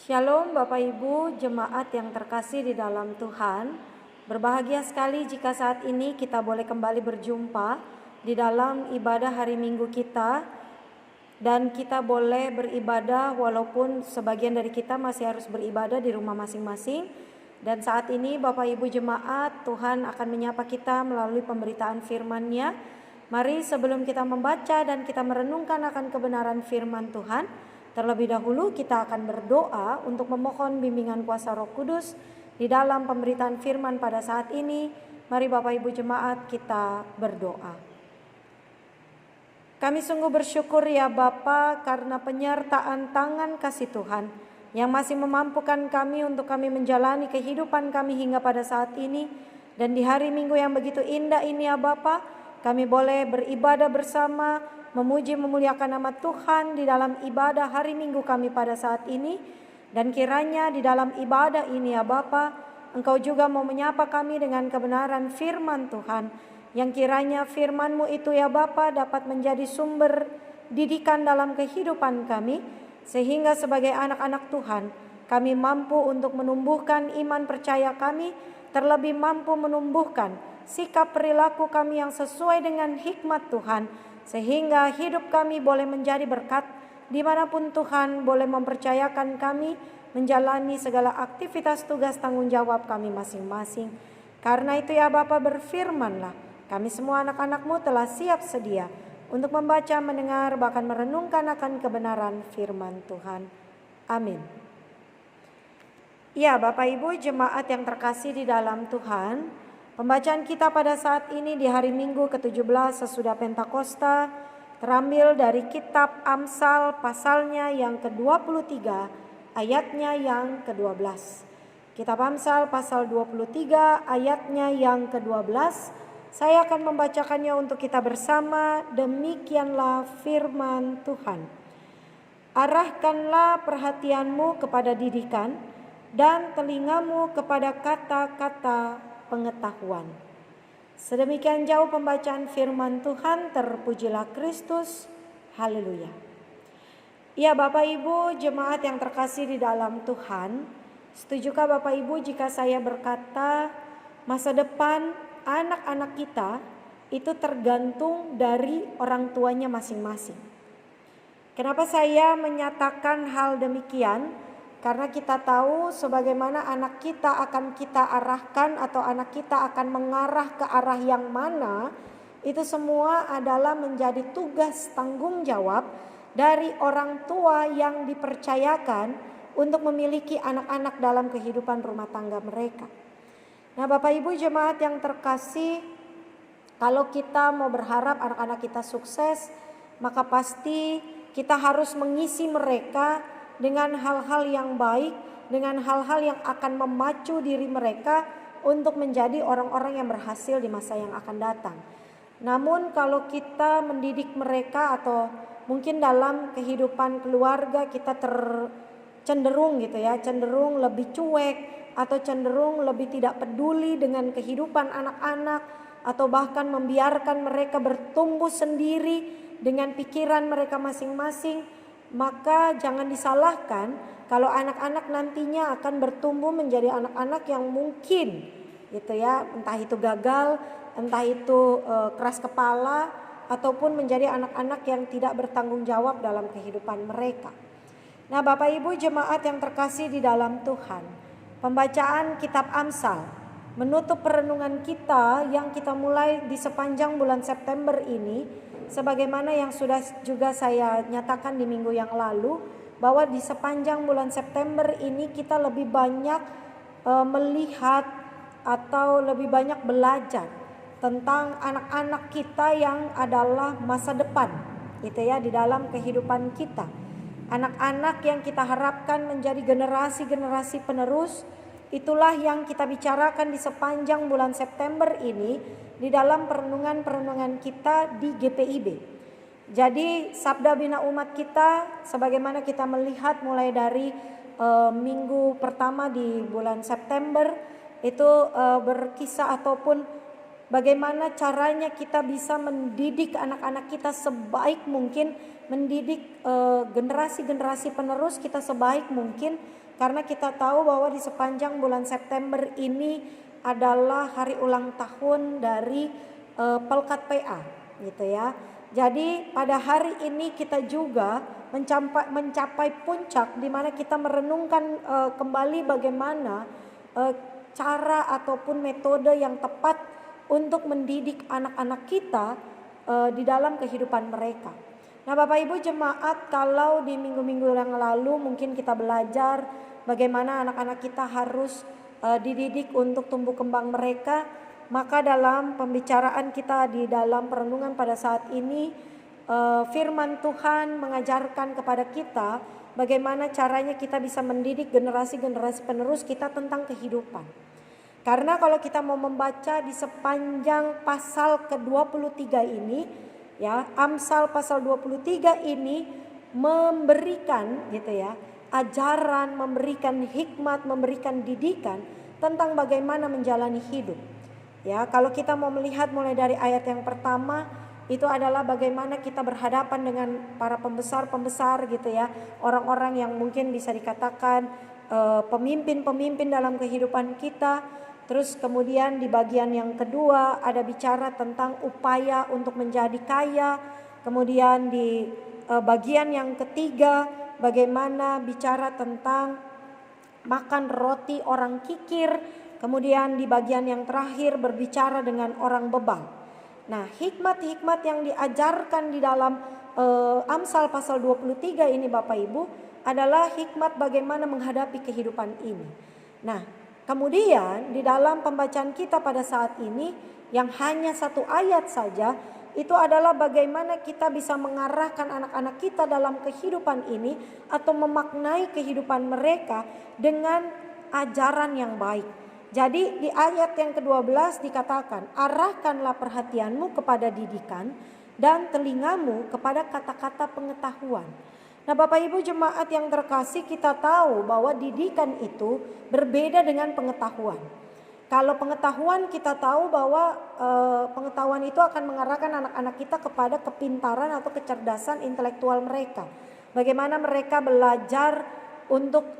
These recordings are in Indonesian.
Shalom Bapak Ibu jemaat yang terkasih di dalam Tuhan. Berbahagia sekali jika saat ini kita boleh kembali berjumpa di dalam ibadah hari Minggu kita. Dan kita boleh beribadah walaupun sebagian dari kita masih harus beribadah di rumah masing-masing. Dan saat ini Bapak Ibu jemaat, Tuhan akan menyapa kita melalui pemberitaan firman-Nya. Mari sebelum kita membaca dan kita merenungkan akan kebenaran firman Tuhan, terlebih dahulu kita akan berdoa untuk memohon bimbingan kuasa Roh Kudus di dalam pemberitaan firman pada saat ini. Mari Bapak Ibu jemaat kita berdoa. Kami sungguh bersyukur ya Bapa karena penyertaan tangan kasih Tuhan yang masih memampukan kami untuk kami menjalani kehidupan kami hingga pada saat ini. Dan di hari Minggu yang begitu indah ini ya Bapa, kami boleh beribadah bersama, memuji memuliakan nama Tuhan di dalam ibadah hari Minggu kami pada saat ini. Dan kiranya di dalam ibadah ini ya Bapa, Engkau juga mau menyapa kami dengan kebenaran firman Tuhan, yang kiranya firman-Mu itu ya Bapa dapat menjadi sumber didikan dalam kehidupan kami, sehingga sebagai anak-anak Tuhan kami mampu untuk menumbuhkan iman percaya kami, terlebih mampu menumbuhkan sikap perilaku kami yang sesuai dengan hikmat Tuhan, sehingga hidup kami boleh menjadi berkat dimanapun Tuhan boleh mempercayakan kami menjalani segala aktivitas tugas tanggung jawab kami masing-masing. Karena itu ya Bapa, berfirmanlah, kami semua anak-anak-Mu telah siap sedia untuk membaca, mendengar, bahkan merenungkan akan kebenaran firman Tuhan. Amin. Ya Bapak Ibu jemaat yang terkasih di dalam Tuhan, pembacaan kita pada saat ini di hari Minggu ke-17 sesudah Pentakosta terambil dari kitab Amsal pasalnya yang ke-23 ayatnya yang ke-12. Kitab Amsal pasal 23 ayatnya yang ke-12. Saya akan membacakannya untuk kita bersama. Demikianlah firman Tuhan. Arahkanlah perhatianmu kepada didikan dan telingamu kepada kata-kata pengetahuan. Sedemikian jauh pembacaan firman Tuhan. Terpujilah Kristus. Haleluya. Ya Bapak Ibu jemaat yang terkasih di dalam Tuhan, setujukah Bapak Ibu jika saya berkata masa depan anak-anak kita itu tergantung dari orang tuanya masing-masing? Kenapa saya menyatakan hal demikian? Karena kita tahu sebagaimana anak kita akan kita arahkan atau anak kita akan mengarah ke arah yang mana, itu semua adalah menjadi tugas tanggung jawab dari orang tua yang dipercayakan untuk memiliki anak-anak dalam kehidupan rumah tangga mereka. Nah Bapak Ibu jemaat yang terkasih, kalau kita mau berharap anak-anak kita sukses, maka pasti kita harus mengisi mereka dengan hal-hal yang baik, dengan hal-hal yang akan memacu diri mereka untuk menjadi orang-orang yang berhasil di masa yang akan datang. Namun kalau kita mendidik mereka atau mungkin dalam kehidupan keluarga kita cenderung gitu ya, cenderung lebih cuek atau cenderung lebih tidak peduli dengan kehidupan anak-anak, atau bahkan membiarkan mereka bertumbuh sendiri dengan pikiran mereka masing-masing, maka jangan disalahkan kalau anak-anak nantinya akan bertumbuh menjadi anak-anak yang mungkin gitu ya, entah itu gagal, entah itu keras kepala, ataupun menjadi anak-anak yang tidak bertanggung jawab dalam kehidupan mereka. Nah Bapak Ibu jemaat yang terkasih di dalam Tuhan, pembacaan kitab Amsal menutup perenungan kita yang kita mulai di sepanjang bulan September ini, sebagaimana yang sudah juga saya nyatakan di minggu yang lalu, bahwa di sepanjang bulan September ini kita lebih banyak melihat atau lebih banyak belajar tentang anak-anak kita yang adalah masa depan gitu ya di dalam kehidupan kita. Anak-anak yang kita harapkan menjadi generasi-generasi penerus, itulah yang kita bicarakan di sepanjang bulan September ini di dalam perenungan-perenungan kita di GPIB. Jadi Sabda Bina Umat kita, sebagaimana kita melihat mulai dari minggu pertama di bulan September, itu berkisah ataupun bagaimana caranya kita bisa mendidik anak-anak kita sebaik mungkin, mendidik generasi-generasi penerus kita sebaik mungkin, karena kita tahu bahwa di sepanjang bulan September ini adalah hari ulang tahun dari Pelkat PA gitu ya. Jadi pada hari ini kita juga mencapai puncak di mana kita merenungkan kembali bagaimana cara ataupun metode yang tepat untuk mendidik anak-anak kita di dalam kehidupan mereka. Nah, Bapak Ibu jemaat, kalau di minggu-minggu yang lalu mungkin kita belajar bagaimana anak-anak kita harus dididik untuk tumbuh kembang mereka, maka dalam pembicaraan kita di dalam perenungan pada saat ini, firman Tuhan mengajarkan kepada kita bagaimana caranya kita bisa mendidik generasi-generasi penerus kita tentang kehidupan. Karena kalau kita mau membaca di sepanjang pasal ke-23 ini, ya, Amsal pasal 23 ini memberikan gitu ya, ajaran, memberikan hikmat, memberikan didikan tentang bagaimana menjalani hidup. Ya, kalau kita mau melihat mulai dari ayat yang pertama, itu adalah bagaimana kita berhadapan dengan para pembesar-pembesar gitu ya, orang-orang yang mungkin bisa dikatakan pemimpin-pemimpin dalam kehidupan kita. Terus kemudian di bagian yang kedua ada bicara tentang upaya untuk menjadi kaya. Kemudian di bagian yang ketiga bagaimana bicara tentang makan roti orang kikir. Kemudian di bagian yang terakhir berbicara dengan orang bebal. Nah, hikmat-hikmat yang diajarkan di dalam Amsal pasal 23 ini Bapak Ibu adalah hikmat bagaimana menghadapi kehidupan ini. Nah, kemudian di dalam pembacaan kita pada saat ini yang hanya satu ayat saja, itu adalah bagaimana kita bisa mengarahkan anak-anak kita dalam kehidupan ini atau memaknai kehidupan mereka dengan ajaran yang baik. Jadi di ayat yang ke-12 dikatakan, arahkanlah perhatianmu kepada didikan dan telingamu kepada kata-kata pengetahuan. Nah, Bapak Ibu jemaat yang terkasih, kita tahu bahwa didikan itu berbeda dengan pengetahuan. Kalau pengetahuan kita tahu bahwa pengetahuan itu akan mengarahkan anak-anak kita kepada kepintaran atau kecerdasan intelektual mereka. Bagaimana mereka belajar untuk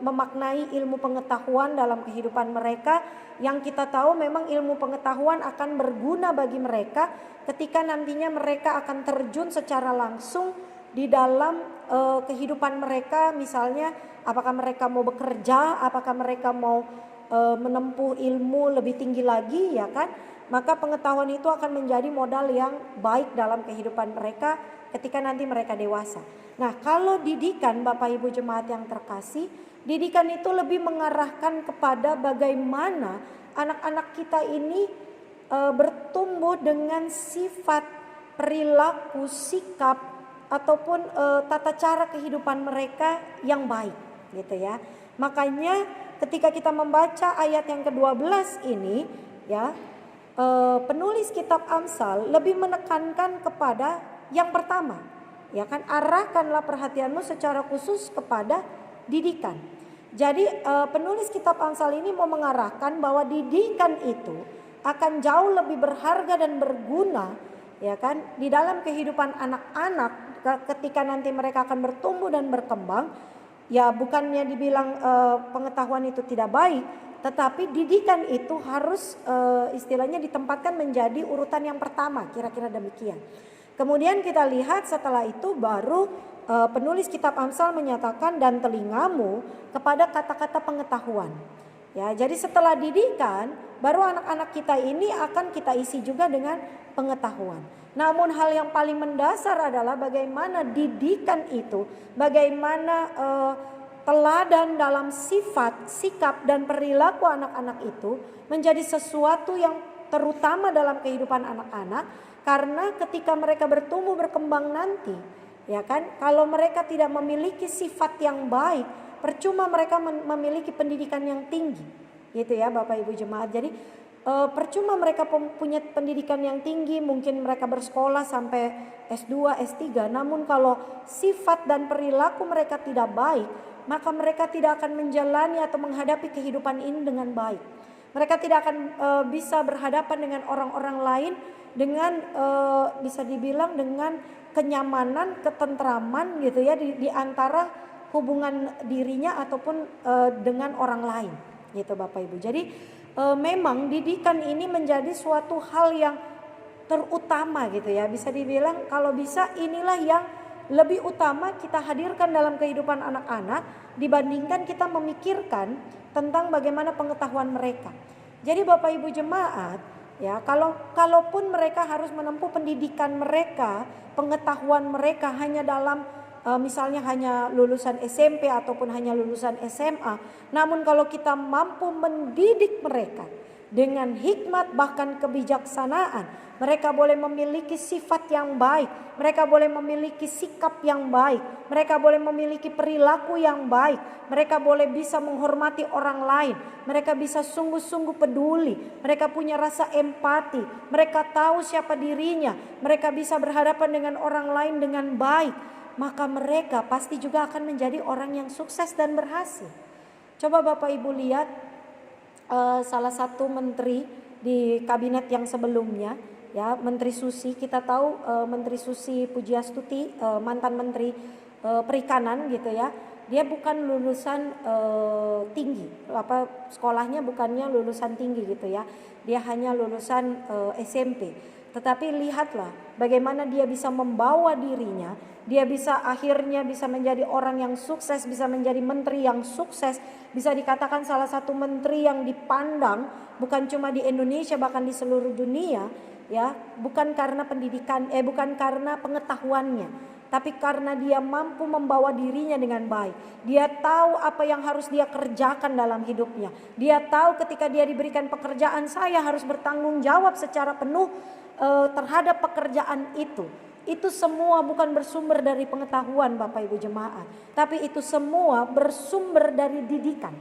memaknai ilmu pengetahuan dalam kehidupan mereka, yang kita tahu memang ilmu pengetahuan akan berguna bagi mereka ketika nantinya mereka akan terjun secara langsung di dalam kehidupan mereka. Misalnya apakah mereka mau bekerja, apakah mereka mau menempuh ilmu lebih tinggi lagi, ya kan? Maka pengetahuan itu akan menjadi modal yang baik dalam kehidupan mereka ketika nanti mereka dewasa. Nah, kalau didikan Bapak Ibu jemaat yang terkasih, didikan itu lebih mengarahkan kepada bagaimana anak-anak kita ini bertumbuh dengan sifat, perilaku, sikap ataupun tata cara kehidupan mereka yang baik, gitu ya. Makanya ketika kita membaca ayat yang ke-12 ini, ya, penulis kitab Amsal lebih menekankan kepada yang pertama, ya kan, arahkanlah perhatianmu secara khusus kepada didikan. Jadi penulis kitab Amsal ini mau mengarahkan bahwa didikan itu akan jauh lebih berharga dan berguna, ya kan, di dalam kehidupan anak-anak ketika nanti mereka akan bertumbuh dan berkembang. Ya, bukannya dibilang pengetahuan itu tidak baik, tetapi didikan itu harus istilahnya ditempatkan menjadi urutan yang pertama, kira-kira demikian. Kemudian kita lihat setelah itu baru penulis kitab Amsal menyatakan dan telingamu kepada kata-kata pengetahuan. Ya, jadi setelah didikan baru anak-anak kita ini akan kita isi juga dengan pengetahuan. Namun hal yang paling mendasar adalah bagaimana didikan itu, bagaimana teladan dalam sifat, sikap dan perilaku anak-anak itu menjadi sesuatu yang terutama dalam kehidupan anak-anak. Karena ketika mereka bertumbuh berkembang nanti, ya kan, kalau mereka tidak memiliki sifat yang baik, percuma mereka memiliki pendidikan yang tinggi, gitu ya Bapak Ibu jemaat. Jadi percuma mereka punya pendidikan yang tinggi, mungkin mereka bersekolah sampai S2, S3, namun kalau sifat dan perilaku mereka tidak baik, maka mereka tidak akan menjalani atau menghadapi kehidupan ini dengan baik. Mereka tidak akan bisa berhadapan dengan orang-orang lain dengan bisa dibilang dengan kenyamanan, ketentraman gitu ya di antara hubungan dirinya ataupun dengan orang lain gitu Bapak Ibu. Jadi memang didikan ini menjadi suatu hal yang terutama gitu ya. Bisa dibilang kalau bisa inilah yang lebih utama kita hadirkan dalam kehidupan anak-anak dibandingkan kita memikirkan tentang bagaimana pengetahuan mereka. Jadi Bapak Ibu jemaat ya, kalaupun mereka harus menempuh pendidikan mereka, pengetahuan mereka hanya dalam misalnya hanya lulusan SMP ataupun hanya lulusan SMA. Namun kalau kita mampu mendidik mereka dengan hikmat bahkan kebijaksanaan, mereka boleh memiliki sifat yang baik, mereka boleh memiliki sikap yang baik, mereka boleh memiliki perilaku yang baik, mereka boleh bisa menghormati orang lain, mereka bisa sungguh-sungguh peduli, mereka punya rasa empati, mereka tahu siapa dirinya, mereka bisa berhadapan dengan orang lain dengan baik, maka mereka pasti juga akan menjadi orang yang sukses dan berhasil. Coba Bapak Ibu lihat salah satu menteri di kabinet yang sebelumnya, ya, Menteri Susi. Kita tahu Menteri Susi Pujiastuti, mantan Menteri Perikanan gitu ya. Dia bukan lulusan tinggi, sekolahnya bukannya lulusan tinggi gitu ya. Dia hanya lulusan SMP. Tetapi lihatlah bagaimana dia bisa membawa dirinya, dia bisa akhirnya bisa menjadi orang yang sukses, bisa menjadi menteri yang sukses, bisa dikatakan salah satu menteri yang dipandang bukan cuma di Indonesia bahkan di seluruh dunia, ya, bukan karena bukan karena pengetahuannya, tapi karena dia mampu membawa dirinya dengan baik. Dia tahu apa yang harus dia kerjakan dalam hidupnya. Dia tahu ketika dia diberikan pekerjaan, saya harus bertanggung jawab secara penuh terhadap pekerjaan itu. Itu semua bukan bersumber dari pengetahuan Bapak Ibu jemaat, tapi itu semua bersumber dari didikan.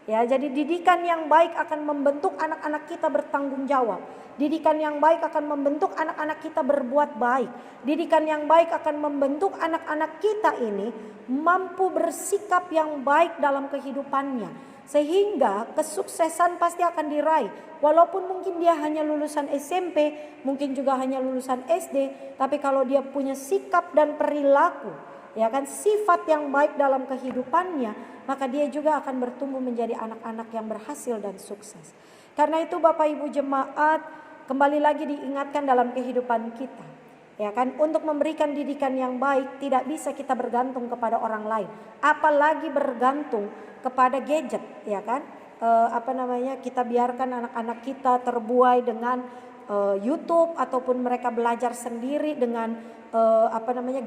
Ya, jadi didikan yang baik akan membentuk anak-anak kita bertanggung jawab. Didikan yang baik akan membentuk anak-anak kita berbuat baik. Didikan yang baik akan membentuk anak-anak kita ini mampu bersikap yang baik dalam kehidupannya. Sehingga kesuksesan pasti akan diraih. Walaupun mungkin dia hanya lulusan SMP, mungkin juga hanya lulusan SD, tapi kalau dia punya sikap dan perilaku, ya kan, sifat yang baik dalam kehidupannya, maka dia juga akan bertumbuh menjadi anak-anak yang berhasil dan sukses. Karena itu Bapak Ibu jemaat, kembali lagi diingatkan dalam kehidupan kita, ya kan, untuk memberikan didikan yang baik tidak bisa kita bergantung kepada orang lain, apalagi bergantung kepada gadget, ya kan. Kita biarkan anak-anak kita terbuai dengan YouTube ataupun mereka belajar sendiri dengan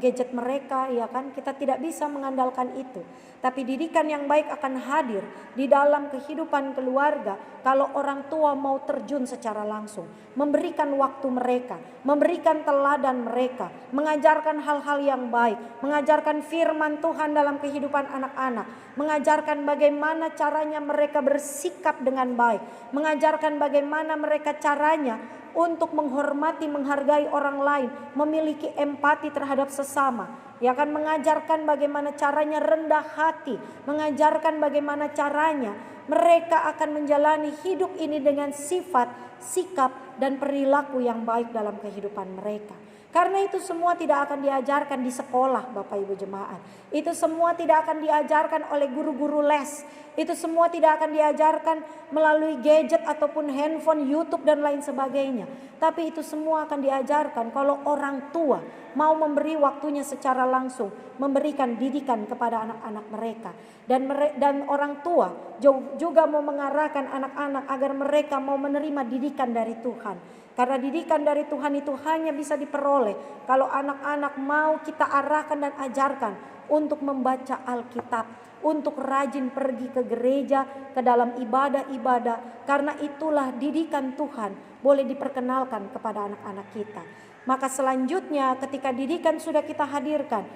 gadget mereka, ya kan. Kita tidak bisa mengandalkan itu. Tapi didikan yang baik akan hadir di dalam kehidupan keluarga kalau orang tua mau terjun secara langsung, memberikan waktu mereka, memberikan teladan mereka, mengajarkan hal-hal yang baik, mengajarkan firman Tuhan dalam kehidupan anak-anak, mengajarkan bagaimana caranya mereka bersikap dengan baik, mengajarkan bagaimana mereka caranya untuk menghormati, menghargai orang lain, memiliki empati terhadap sesama, ya kan, mengajarkan bagaimana caranya rendah hati, mengajarkan bagaimana caranya mereka akan menjalani hidup ini dengan sifat, sikap dan perilaku yang baik dalam kehidupan mereka. Karena itu semua tidak akan diajarkan di sekolah Bapak Ibu jemaat. Itu semua tidak akan diajarkan oleh guru-guru les. Itu semua tidak akan diajarkan melalui gadget ataupun handphone, YouTube dan lain sebagainya. Tapi itu semua akan diajarkan kalau orang tua mau memberi waktunya secara langsung, memberikan didikan kepada anak-anak mereka. Dan orang tua juga mau mengarahkan anak-anak agar mereka mau menerima didikan dari Tuhan. Karena didikan dari Tuhan itu hanya bisa diperoleh kalau anak-anak mau kita arahkan dan ajarkan untuk membaca Alkitab, untuk rajin pergi ke gereja, ke dalam ibadah-ibadah. Karena itulah didikan Tuhan boleh diperkenalkan kepada anak-anak kita. Maka selanjutnya ketika didikan sudah kita hadirkan,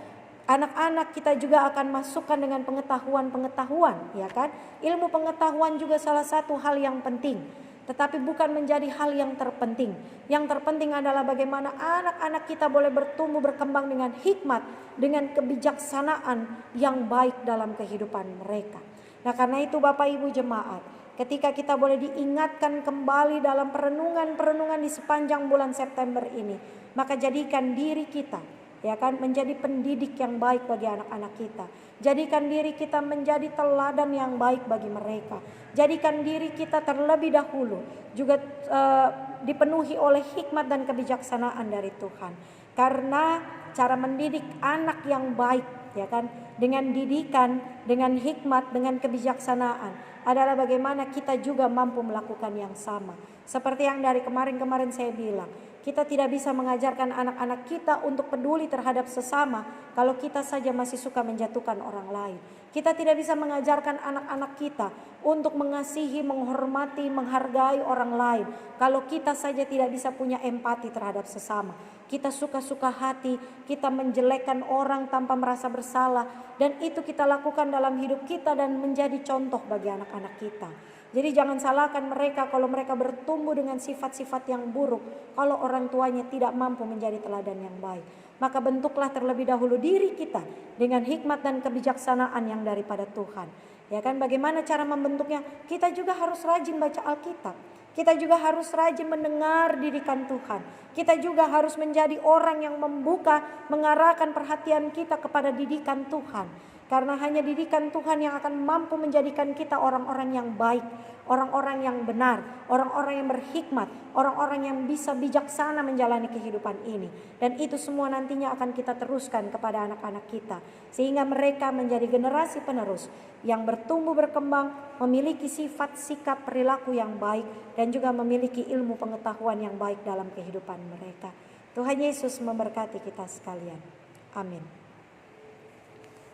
anak-anak kita juga akan masukkan dengan pengetahuan-pengetahuan, ya kan? Ilmu pengetahuan juga salah satu hal yang penting. Tetapi bukan menjadi hal yang terpenting. Yang terpenting adalah bagaimana anak-anak kita boleh bertumbuh berkembang dengan hikmat, dengan kebijaksanaan yang baik dalam kehidupan mereka. Nah, karena itu Bapak Ibu jemaat, ketika kita boleh diingatkan kembali dalam perenungan-perenungan di sepanjang bulan September ini, maka jadikan diri kita ya kan menjadi pendidik yang baik bagi anak-anak kita. Jadikan diri kita menjadi teladan yang baik bagi mereka. Jadikan diri kita terlebih dahulu juga dipenuhi oleh hikmat dan kebijaksanaan dari Tuhan. Karena cara mendidik anak yang baik ya kan dengan didikan, dengan hikmat, dengan kebijaksanaan adalah bagaimana kita juga mampu melakukan yang sama. Seperti yang dari kemarin-kemarin saya bilang, kita tidak bisa mengajarkan anak-anak kita untuk peduli terhadap sesama kalau kita saja masih suka menjatuhkan orang lain. Kita tidak bisa mengajarkan anak-anak kita untuk mengasihi, menghormati, menghargai orang lain kalau kita saja tidak bisa punya empati terhadap sesama. Kita suka-suka hati, kita menjelekkan orang tanpa merasa bersalah, dan itu kita lakukan dalam hidup kita dan menjadi contoh bagi anak-anak kita. Jadi jangan salahkan mereka kalau mereka bertumbuh dengan sifat-sifat yang buruk, kalau orang tuanya tidak mampu menjadi teladan yang baik. Maka bentuklah terlebih dahulu diri kita dengan hikmat dan kebijaksanaan yang daripada Tuhan. Ya kan, bagaimana cara membentuknya? Kita juga harus rajin baca Alkitab. Kita juga harus rajin mendengar didikan Tuhan. Kita juga harus menjadi orang yang membuka, mengarahkan perhatian kita kepada didikan Tuhan. Karena hanya didikan Tuhan yang akan mampu menjadikan kita orang-orang yang baik, orang-orang yang benar, orang-orang yang berhikmat, orang-orang yang bisa bijaksana menjalani kehidupan ini. Dan itu semua nantinya akan kita teruskan kepada anak-anak kita. Sehingga mereka menjadi generasi penerus yang bertumbuh berkembang, memiliki sifat, sikap, perilaku yang baik, dan juga memiliki ilmu pengetahuan yang baik dalam kehidupan mereka. Tuhan Yesus memberkati kita sekalian. Amin.